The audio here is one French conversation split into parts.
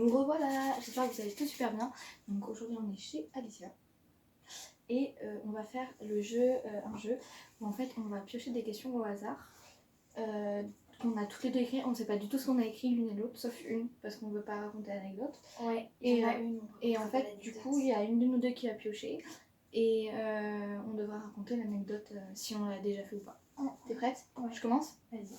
Nous revoilà, j'espère que vous allez tous super bien. Donc aujourd'hui on est chez Alicia et on va faire le jeu, un jeu où en fait on va piocher des questions au hasard. On a toutes les deux écrit, on ne sait pas du tout ce qu'on a écrit l'une et l'autre, sauf une parce qu'on ne veut pas raconter l'anecdote. Ouais, et, une. Et en fait du coup il y a une de nous deux qui va piocher et on devra raconter l'anecdote si on l'a déjà fait ou pas. T'es prête? Ouais. Je commence? Vas-y.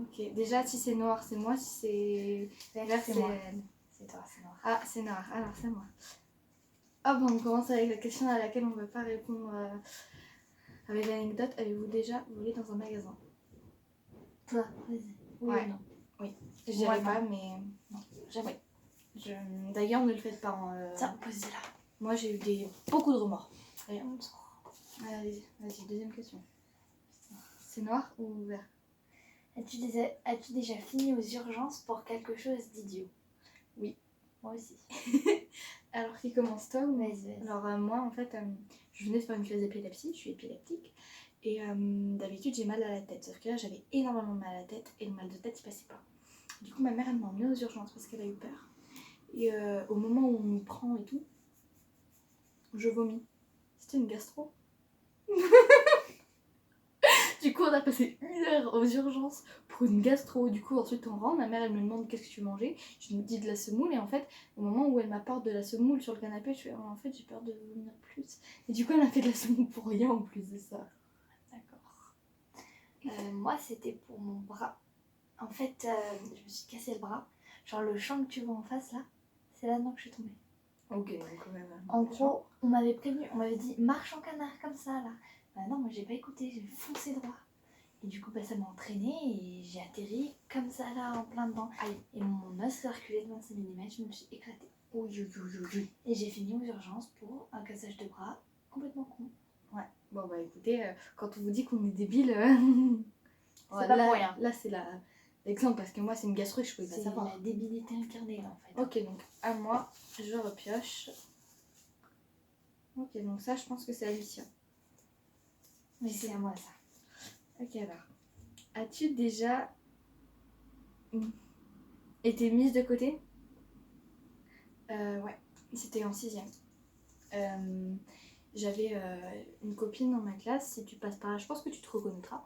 Ok, déjà si c'est noir c'est moi, si c'est vert c'est moi. elle. C'est toi, c'est noir. Ah, c'est noir, alors c'est moi. Hop, on commence avec la question à laquelle on ne va pas répondre avec l'anecdote. Avez-vous déjà volé dans un magasin? Toi, vas-y. Oui, Ouais. non. Oui. Je dirais pas, mais non, jamais. D'ailleurs, ne le faites pas. Tiens, posez-la. Moi, j'ai eu beaucoup de remords. D'ailleurs. Allez, vas-y, deuxième question. C'est noir ou vert? As-tu déjà fini aux urgences pour quelque chose d'idiot? Oui. Moi aussi. Alors, qui commence, toi ou... Vas-y. Alors, moi, en fait, je venais de faire une crise d'épilepsie, je suis épileptique. Et d'habitude, j'ai mal à la tête. Sauf que là, j'avais énormément de mal à la tête et le mal de tête, il passait pas. Du coup, ma mère, elle m'a emmenée aux urgences parce qu'elle a eu peur. Et au moment où on me prend et tout, je vomis. C'était une gastro. Du coup, on a passé 1 heure aux urgences pour une gastro. Du coup, ensuite, on rentre. Ma mère, elle me demande qu'est-ce que tu mangeais. Je me dis de la semoule. Et en fait, au moment où elle m'apporte de la semoule sur le canapé, je fais en fait, j'ai peur de vomir plus. Et du coup, elle m'a fait de la semoule pour rien en plus de ça. D'accord. Moi, c'était pour mon bras. En fait, je me suis cassé le bras. Genre, le champ que tu vois en face là, c'est là-dedans que je suis tombée. Ok, donc quand même. En gros, on m'avait prévenu, on m'avait dit marche en canard comme ça là. Bah non, moi j'ai pas écouté, j'ai foncé droit. Et du coup, bah, ça m'a entraînée et j'ai atterri comme ça là en plein dedans. Aïe. Et mon os a reculé de 25 mm, je me suis éclatée. Et j'ai fini aux urgences pour un cassage de bras complètement con. Ouais, bon bah écoutez, quand on vous dit qu'on est débile, c'est pas pour rien. Là c'est l'exemple parce que moi c'est une gastro et je pouvais pas savoir. C'est la débilité incarnée là en fait. Ok, donc à moi, je repioche. Ok, donc ça je pense que c'est Alicia. Mais c'est à moi ça. Ok, alors. As-tu déjà été mise de côté? Ouais, c'était en 6ème. J'avais une copine dans ma classe, si tu passes par là, je pense que tu te reconnaîtras.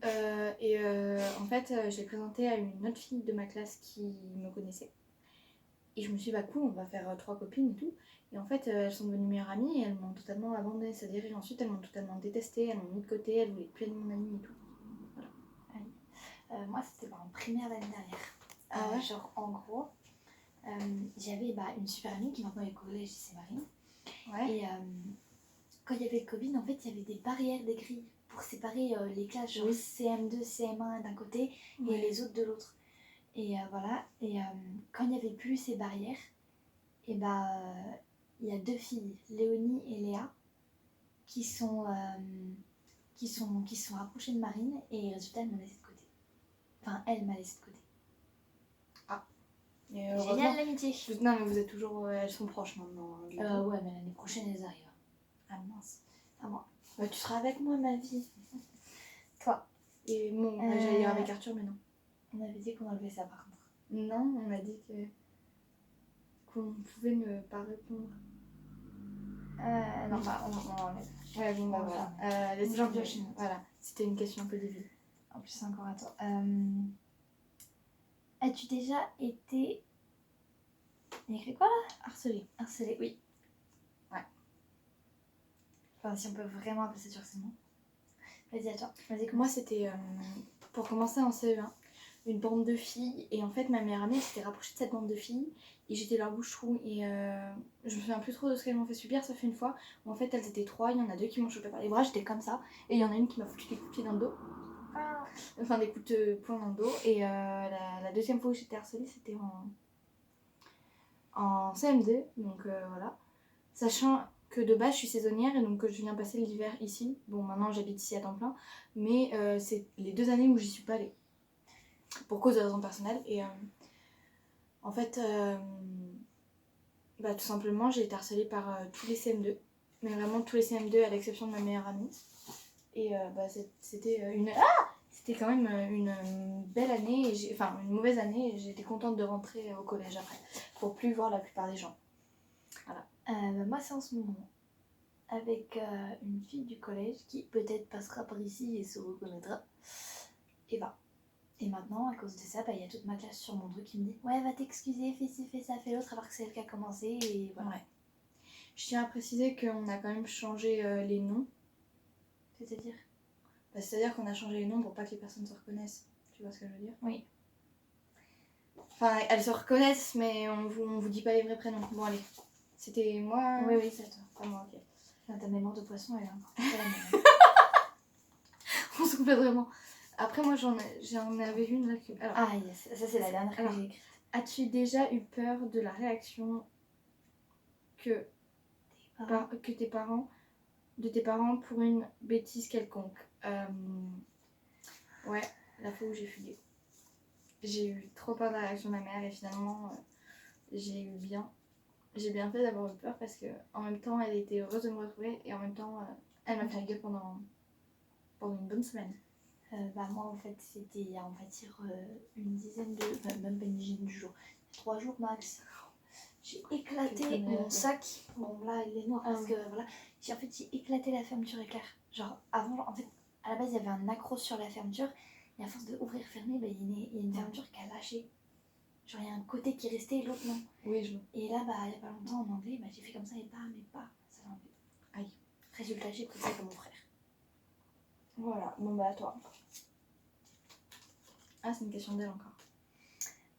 En fait, je l'ai présentée à une autre fille de ma classe qui me connaissait. Et je me suis dit, bah cool, on va faire 3 copines et tout. Et en fait, elles sont devenues meilleures amies et elles m'ont totalement abandonnée. C'est-à-dire, ensuite, elles m'ont totalement détestée, elles m'ont mis de côté, elles voulaient plus être mon amie et tout. Voilà. Moi, c'était en primaire l'année dernière. Ah ouais? Genre, en gros, j'avais une super amie qui maintenant est au collège, c'est Marine. Ouais. Et quand il y avait le Covid, en fait, il y avait des barrières, des grilles pour séparer les classes, genre Oui. CM2, CM1 d'un côté et les autres de l'autre. Et voilà. Et quand il n'y avait plus ces barrières, et il y a 2 filles, Léonie et Léa, qui sont rapprochées de Marine et résultat, elles m'ont laissé de côté. Enfin, elle m'a laissé de côté. Ah. Génial l'amitié. Non, mais vous êtes toujours. Elles sont proches maintenant. Ouais, mais l'année prochaine, elles arrivent. Ah mince. À moi. Bah, tu seras avec moi, ma vie. Toi. Et bon, j'allais dire avec Arthur, mais non. On avait dit qu'on enlevait ça par contre. Non, on a dit qu'on pouvait ne pas répondre. Non, bah, on enlève. Ouais, bon, bah voilà. Les gens piochent. Voilà, c'était une question un peu débile. En plus, encore à toi. As-tu déjà été. Il y a écrit quoi là? Harcelée. Harcelée, oui. Ouais. Enfin, si on peut vraiment appeler ça durcissement. Vas-y, à toi. Vas-y, moi, c'était pour commencer en CE1, une bande de filles. Et en fait, ma meilleure amie s'était rapprochée de cette bande de filles. Et j'étais leur bouche-trou. Et je me souviens plus trop de ce qu'elles m'ont fait subir, sauf une fois où en fait, elles étaient 3. Il y en a 2 qui m'ont chopé par les bras, j'étais comme ça. Et il y en a une qui m'a foutu des coups de pied dans le dos. Enfin, des coups de poing dans le dos. Et la deuxième fois où j'étais harcelée, c'était en CM2. Donc voilà. Sachant que de base je suis saisonnière et donc que je viens passer l'hiver ici. Bon, maintenant j'habite ici à temps plein, mais c'est les 2 années où j'y suis pas allée pour cause de raisons personnelles. Et en fait, tout simplement j'ai été harcelée par tous les CM2, mais vraiment tous les CM2 à l'exception de ma meilleure amie. Et c'était c'était quand même une belle année, enfin une mauvaise année, et j'étais contente de rentrer au collège après, pour plus voir la plupart des gens. Moi, c'est en ce moment. Avec une fille du collège qui peut-être passera par ici et se reconnaîtra. Eva. Et maintenant, à cause de ça, il y a toute ma classe sur mon truc qui me dit ouais, va t'excuser, fais ci, fais ça, fais l'autre, alors que c'est elle qui a commencé. Et voilà. Ouais. Je tiens à préciser qu'on a quand même changé les noms. C'est-à-dire C'est-à-dire qu'on a changé les noms pour pas que les personnes se reconnaissent. Tu vois ce que je veux dire? Oui. Enfin, elles se reconnaissent, mais on vous dit pas les vrais prénoms. Bon, allez. C'était moi. Oui, c'est toi. Pas moi, ok. Ta mémoire de poisson, elle est encore pas la même. On se complète vraiment. Après, moi, j'en avais une là que. Alors, Ah, yes, ça c'est la dernière que j'ai écrite. as-tu déjà eu peur de la réaction que tes parents pour une bêtise quelconque? Ouais, la fois où j'ai fugué. J'ai eu trop peur de la réaction de ma mère et finalement j'ai bien fait d'avoir eu peur parce que en même temps elle était heureuse de me retrouver et en même temps elle m'a fait la gueule pendant une bonne semaine. Moi en fait c'était on va dire une dizaine de... même pas une dizaine de jours. 3 jours max. J'ai éclaté mon sac. Bon là il est noir parce que voilà. J'ai éclaté la fermeture éclair. Genre avant en fait à la base il y avait un accroc sur la fermeture et à force de ouvrir fermer il y a une fermeture qui a lâché. Genre il y a un côté qui restait et l'autre non. Oui je vois. Et là il y a pas longtemps en anglais j'ai fait comme ça et pas ça l'a enlevé. Aïe. Résultat j'ai pris ça comme mon frère. Voilà, bon bah à toi. Ah c'est une question d'elle encore.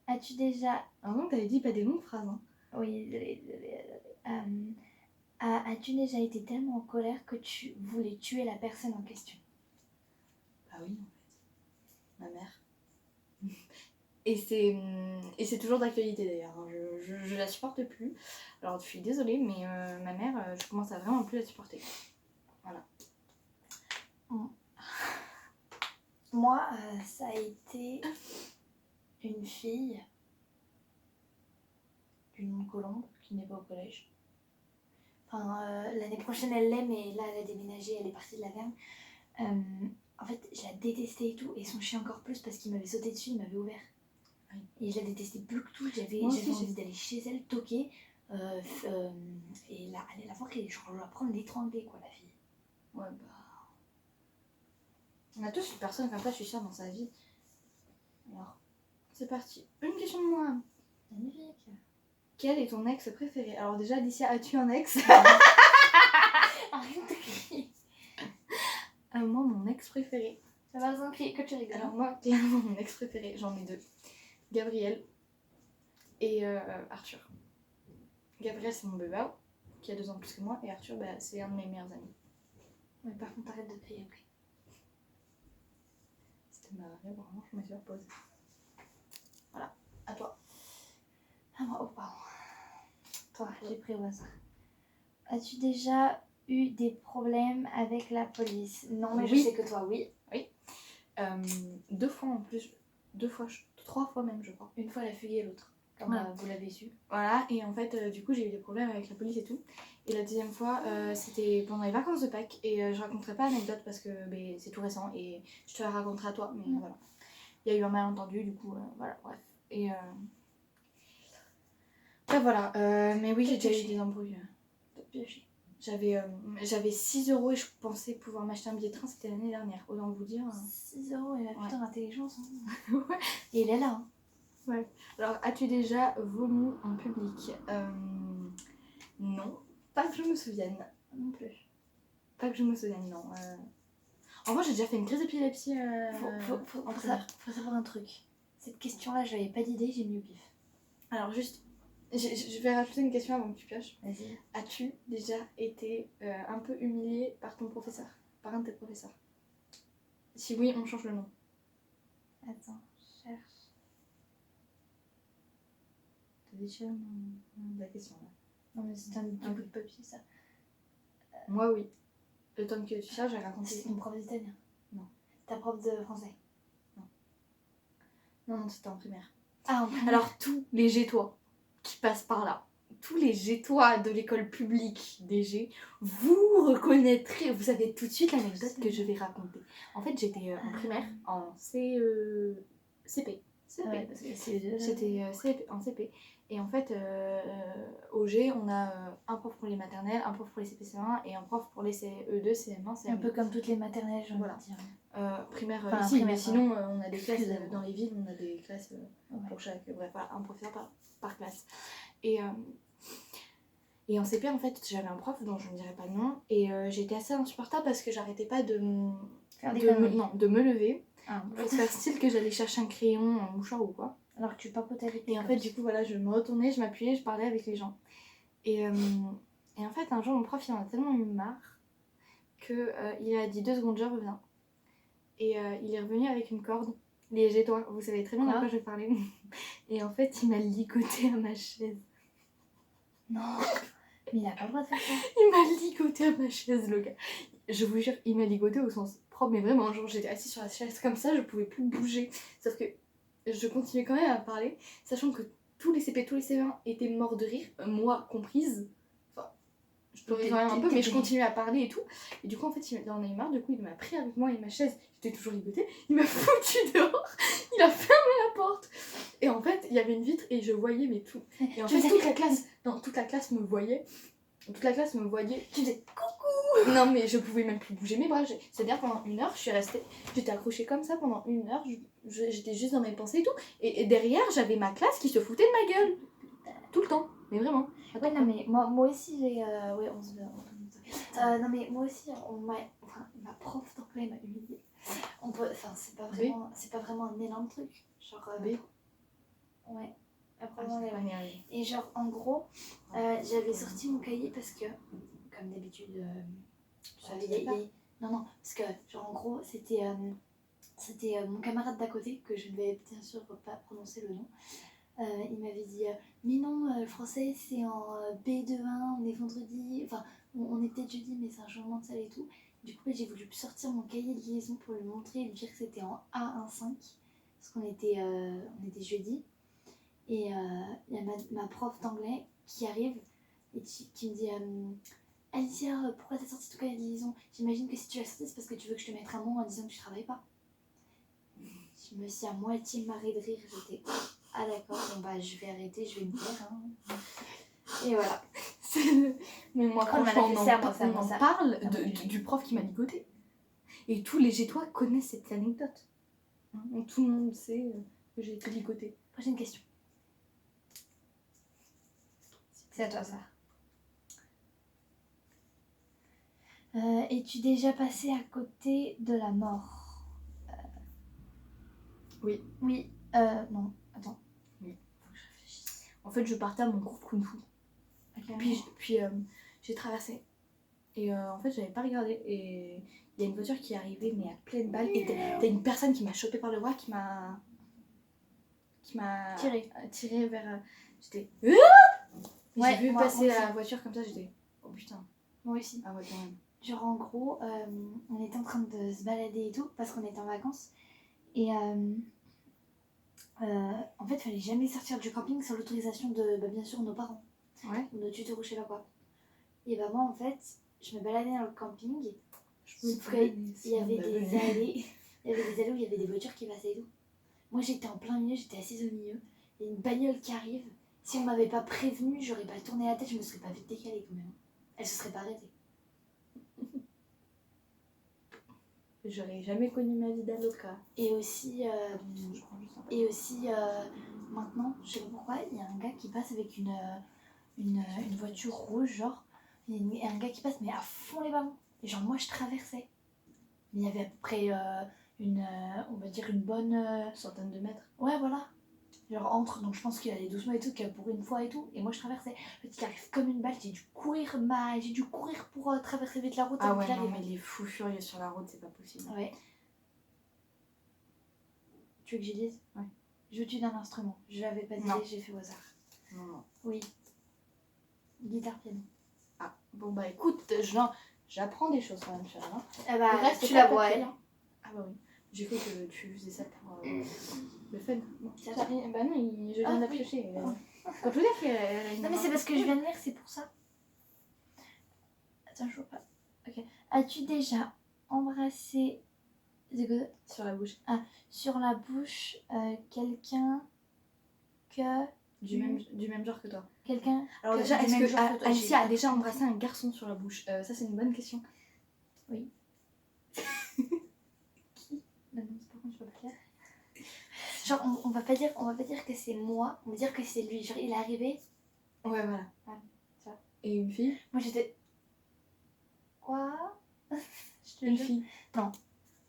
As-tu déjà... Ah non t'avais dit pas des longues phrases hein. Oui, désolé. As-tu déjà été tellement en colère que tu voulais tuer la personne en question? Bah oui en fait. Ma mère. Et c'est toujours d'actualité d'ailleurs. Je la supporte plus. Alors je suis désolée mais ma mère je commence à vraiment plus la supporter. Voilà. Moi, ça a été une fille du nom de Colombe qui n'est pas au collège. Enfin, l'année prochaine elle l'est, mais là elle a déménagé, elle est partie de la ferme. En fait, je la détestais et tout, et son chien encore plus parce qu'il m'avait sauté dessus, il m'avait ouvert. Oui. Et je la détestais plus que tout, j'avais envie d'aller chez elle, toquer, et là, aller la voir et genre la prendre, l'étrangler quoi, la fille. Ouais bah... On a tous une personne comme ça, je suis sûre, dans sa vie. Alors, c'est parti. Une question de moi. Magnifique. Quel est ton ex préféré? Alors déjà, Alicia, as-tu un ex? Arrête de crier. Moi, mon ex préféré. Ça va sans crier que tu rigoles. Alors moi, clairement, mon ex préféré, j'en ai 2. Gabriel et Arthur. Gabriel, c'est mon bébé, qui a 2 ans de plus que moi, et Arthur, bah, c'est un de mes meilleurs amis. Mais par contre, arrête de crier, ok? C'était ma rêve, vraiment, je me suis reposée. Voilà, à toi. À moi, oh pardon. Toi, j'ai pris au hasard. As-tu déjà eu des problèmes avec la police? Non, mais oui. Je sais que toi, oui. Oui. 2 fois en plus. 2 fois, 3 fois même, je crois. Une fois, elle a fugué, l'autre. Comme vous l'avez su. Voilà, et en fait, du coup, j'ai eu des problèmes avec la police et tout. Et la deuxième fois, c'était pendant les vacances de Pâques. Et je raconterai pas l'anecdote parce que c'est tout récent et je te la raconterai à toi. Mais voilà. Il y a eu un malentendu, du coup, voilà, bref. Et ouais, voilà. Mais oui, j'ai déjà eu des embrouilles. J'avais 6 € et je pensais pouvoir m'acheter un billet de train, c'était l'année dernière, autant vous dire. 6 € et la putain d'intelligence. Hein. Ouais. Et il est là. Hein. Ouais. Alors, as-tu déjà vomi en public? Non, pas que je me souvienne. Non plus. Pas que je me souvienne, non. En vrai, j'ai déjà fait une crise d'épilepsie. Faut savoir un truc. Cette question-là, j'avais pas d'idée, j'ai mis au pif. Alors, juste. Je vais rajouter une question avant que tu pioches. Vas-y. As-tu déjà été un peu humiliée par ton professeur? Par un de tes professeurs? Si oui, on change le nom. Attends, je cherche. T'as déjà la question là? Non, mais c'est un bout de papier ça. Moi, oui. Le temps que tu cherches, j'ai raconté. C'est une prof d'italien? Non. Ta prof de français? Non, c'était en primaire. Ah, en primaire. Alors, tous les G-toi qui passent par là, tous les Gétois de l'école publique DG, vous reconnaîtrez, vous savez tout de suite l'anecdote que je vais raconter. En fait, j'étais en primaire, en CP. Ouais, parce que c'est J'étais en CP. Et en fait, au G, on a un prof pour les maternelles, un prof pour les CP-CE1 et un prof pour les CE2, CM1, CM2. un peu comme toutes les maternelles, j'ai envie de dire. Primaire Enfin, ici, primaire, mais sinon, on a des classes Excusez-moi. dans les villes, on a des classes pour chaque. Bref, voilà, un professeur par classe. Et en CP, en fait, j'avais un prof dont je ne dirais pas le nom, et j'étais assez insupportable parce que j'arrêtais pas de me lever. Ah, Pour faire style que j'allais chercher un crayon, un mouchoir ou quoi. alors que tu papotais avec Et en fait, du coup, voilà, je me retournais, je m'appuyais, je parlais avec les gens. Et en fait, un jour, mon prof, il en a tellement eu marre qu'il a dit 2 secondes, je reviens. Et il est revenu avec une corde. Les Gétois, vous savez très bien de quoi je vais parler. Et en fait, il m'a ligoté à ma chaise. Non, mais il a pas le droit de faire ça. Il m'a ligoté à ma chaise, le gars. Je vous jure, il m'a ligoté au sens propre, mais vraiment, genre, j'étais assise sur la chaise comme ça, je pouvais plus bouger. Sauf que je continuais quand même à parler, sachant que tous les CP, tous les CE1 étaient morts de rire, moi comprise. Enfin, je pleurais quand même un peu, mais je continuais à parler et tout. Et du coup, en fait, il en a eu marre, du coup, il m'a pris avec moi et ma chaise, j'étais toujours ligotée, il m'a foutu dehors, il a fermé la porte. Et en fait, il y avait une vitre et je voyais mes tout. Et en fait, toute la classe me voyait. Toute la classe me voyait. Tu disais coucou. Non, mais je pouvais même plus bouger mes bras. C'est-à-dire pendant 1 heure, j'étais accrochée comme ça pendant 1 heure. J'étais juste dans mes pensées et tout. Et derrière, j'avais ma classe qui se foutait de ma gueule. Tout le temps. Mais vraiment. Ouais, non, mais moi aussi, j'ai. Ouais, on se veut. Non, mais moi aussi, ma prof d'anglais m'a humiliée. Enfin, c'est pas vraiment un énorme truc. Genre. Ouais. Et genre, en gros, j'avais sorti mon cahier parce que, comme d'habitude, non, parce que, genre, en gros, c'était mon camarade d'à côté, que je ne vais bien sûr pas prononcer le nom. Il m'avait dit mais non, le français c'est en B2-1, on est vendredi, enfin on est peut-être jeudi, mais c'est un changement de salle et tout. Du coup, j'ai voulu sortir mon cahier de liaison pour lui montrer et lui dire que c'était en A15, parce qu'on était jeudi. Et il y a ma prof d'anglais qui arrive et qui me dit Alicia, pourquoi t'as sorti ton cahier de liaison? J'imagine que si tu l'as sorti, c'est parce que tu veux que je te mette un mot en disant que tu travailles pas. Je me suis à moitié marrée de rire, j'étais ah d'accord, bon bah je vais arrêter, je vais me taire. Hein. Et voilà. Mais moi, franchement, on en parle du prof qui m'a ligoté. Et tous les Gétois connaissent cette anecdote. Donc, tout le monde sait que j'ai été ligotée. Prochaine question. C'est à toi ça. Es-tu déjà passé à côté de la mort? Oui. Oui. Non, attends. Oui. Faut que je réfléchisse. En fait, je partais à mon cours de Kung Fu. Okay. Puis j'ai traversé. Et en fait, j'avais pas regardé. Et il y a une voiture qui est arrivée, mais à pleine balle. Et t'as une personne qui m'a chopé par le bras, qui m'a tiré vers. J'étais. Ouais, j'ai vu passer la voiture comme ça, j'étais. Oh putain. Moi aussi. Ah ouais, quand même. Genre en gros, on était en train de se balader et tout, parce qu'on était en vacances. Et en fait, il fallait jamais sortir du camping sans l'autorisation de, bien sûr, nos parents. Ouais. Ou nos tuteurs ou je sais pas quoi. Et bah moi, en fait, je me baladais dans le camping. Il y avait des allées. Il y avait des allées où il y avait des voitures qui passaient et tout. Moi, j'étais en plein milieu, j'étais assise au milieu. Il y a une bagnole qui arrive. Si on m'avait pas prévenu, j'aurais pas tourné la tête, je me serais pas vite décalée quand même. Elle se serait pas arrêtée. J'aurais jamais connu ma vie d'avocat. Et aussi, maintenant, je sais pas pourquoi, il y a un gars qui passe avec une voiture rouge, genre. Il y a un gars qui passe, mais à fond les ballons. Et genre, moi, je traversais. Mais il y avait à peu près on va dire une bonne centaine de mètres. Ouais, voilà. Genre entre, donc je pense qu'il allait doucement et tout, pour une fois et tout. Et moi, je traversais. Le petit arrive comme une balle, j'ai dû courir pour traverser vite la route. Ah ouais, non, mais les fous furieux sur la route, c'est pas possible. Ouais. Tu veux que j'y dise? Ouais. Joues-tu d'un instrument? Je l'avais pas dit, j'ai fait au hasard. Non. Oui. Guitare, piano. Ah, bon bah écoute, j'apprends des choses quand même, Charles. Hein. Ah bah, tu la vois, elle. Ah bah oui. J'ai cru que tu faisais ça pour le fun. Bon, bah non, je viens de la piocher. Quand je veux dire qu'elle a une Non mais c'est parce que je viens de lire, c'est pour ça. Attends, je vois pas. Ok. As-tu déjà embrassé sur la bouche. sur la bouche quelqu'un que... Du même genre que toi. Quelqu'un Alors que- déjà, du est-ce même que genre que toi. Alicia a J'ai déjà pas embrassé un garçon sur la bouche? Ça c'est une bonne question. Qui Non, non, par contre, je vois pas clair. Genre, on va pas dire que c'est moi, on va dire que c'est lui. Genre, il est arrivé. Ouais, voilà. Voilà, ça. Et une fille? Moi, j'étais. Quoi? Je te Une jure. fille? Non.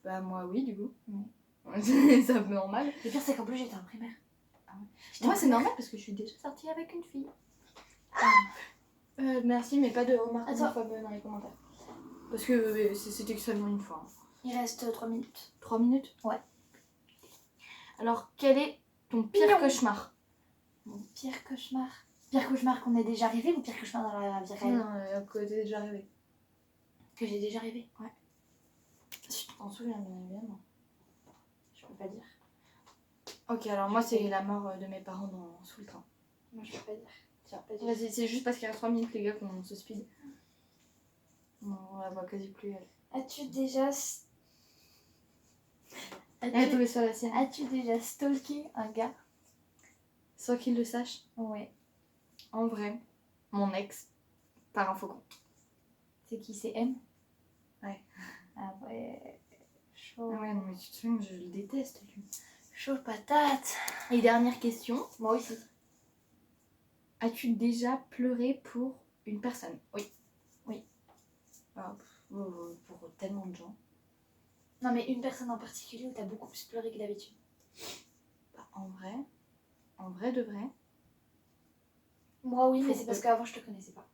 Bah moi oui du coup. Ouais. C'est un peu normal. Le pire, c'est qu'en plus, j'étais en primaire. Ah ouais. J'étais Moi en c'est primaire. normal parce que je suis déjà sortie avec une fille. Ah. Merci mais pas de remarques Attends. homophobes dans les commentaires. Parce que c'était seulement une fois. Il reste 3 minutes. 3 minutes? Ouais. Alors quel est ton pire Non. cauchemar? Mon pire cauchemar. Pire cauchemar qu'on est déjà rêvé ou pire cauchemar dans la vie réelle? Non, à côté déjà arrivé. Que j'ai déjà rêvé. Si tu t'en souviens bien évidemment. Je peux pas dire. Ok alors moi c'est la mort de mes parents sous le train. Moi, je peux pas dire. Je peux pas dire. Vas-y, c'est juste parce qu'il y a 3 minutes les gars qu'on se speed. On la voit quasi plus elle. As-tu déjà. Elle est tombée sur la sienne. As-tu déjà stalké un gars? Sans qu'il le sache. Ouais. En vrai, mon ex, par un faucon. C'est qui? C'est M? Ouais. Ah ouais. Chaud. Ah ouais, non mais tu te souviens, je le déteste lui. Chaud patate. Et dernière question. Moi aussi. As-tu déjà pleuré pour une personne? Oui. Oui. Ah, pour tellement de gens. Non, mais une personne en particulier où t'as beaucoup plus pleuré que d'habitude. Bah, en vrai de vrai, Moi, oui, mais Pour c'est parce eux. qu'avant, je te connaissais pas.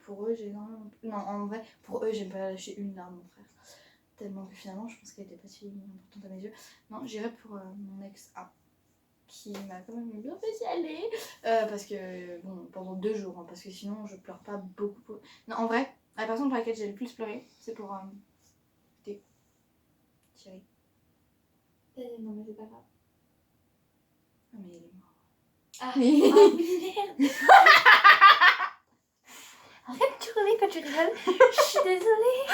pour eux, j'ai énormément... Non, en vrai, pour eux, j'ai pas lâché une larme, mon frère. Tellement que finalement, je pense qu'elle était pas si importante à mes yeux. Non, j'irais pour mon ex A, qui m'a quand même bien fait chialer. Parce que, bon, pendant 2 jours, hein, parce que sinon, je pleure pas beaucoup. Non, en vrai, la personne pour laquelle j'ai le plus pleuré, c'est pour Thierry. Non, mais c'est pas grave. Ah, mais il est mort. Ah, Oui. oh, merde. Arrête de hurler quand tu rigoles. Je suis désolée.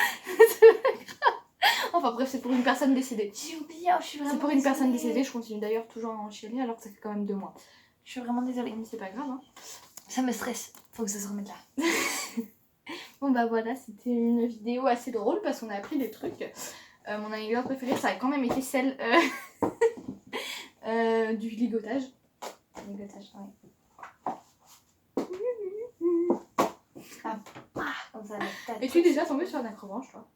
Enfin bref, c'est pour une personne décédée. J'ai oublié, oh, je suis vraiment C'est pour une personne désolée. décédée, je continue d'ailleurs toujours à en chialer alors que ça fait quand même 2 mois. Je suis vraiment désolée. Mais c'est pas grave, hein. Ça me stresse. Faut que ça se remette là. Bon bah voilà, c'était une vidéo assez drôle parce qu'on a appris des trucs. Mon anecdote préférée, ça a quand même été celle du ligotage. Ligotage, ouais. Comme ça, la Es-tu déjà tombée sur un acrobranche, toi?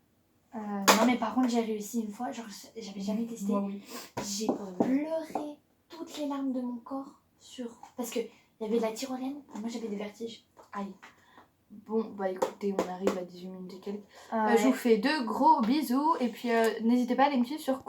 Non, mais par contre, j'ai réussi une fois. Genre, j'avais jamais testé. Moi, oui. J'ai pleuré toutes les larmes de mon corps sur. Parce que il y avait de la tyrolienne. Moi, j'avais des vertiges. Aïe. Bon, bah écoutez, on arrive à 18 minutes et quelques. Ouais. Je vous fais 2 gros bisous et puis n'hésitez pas à aller me suivre sur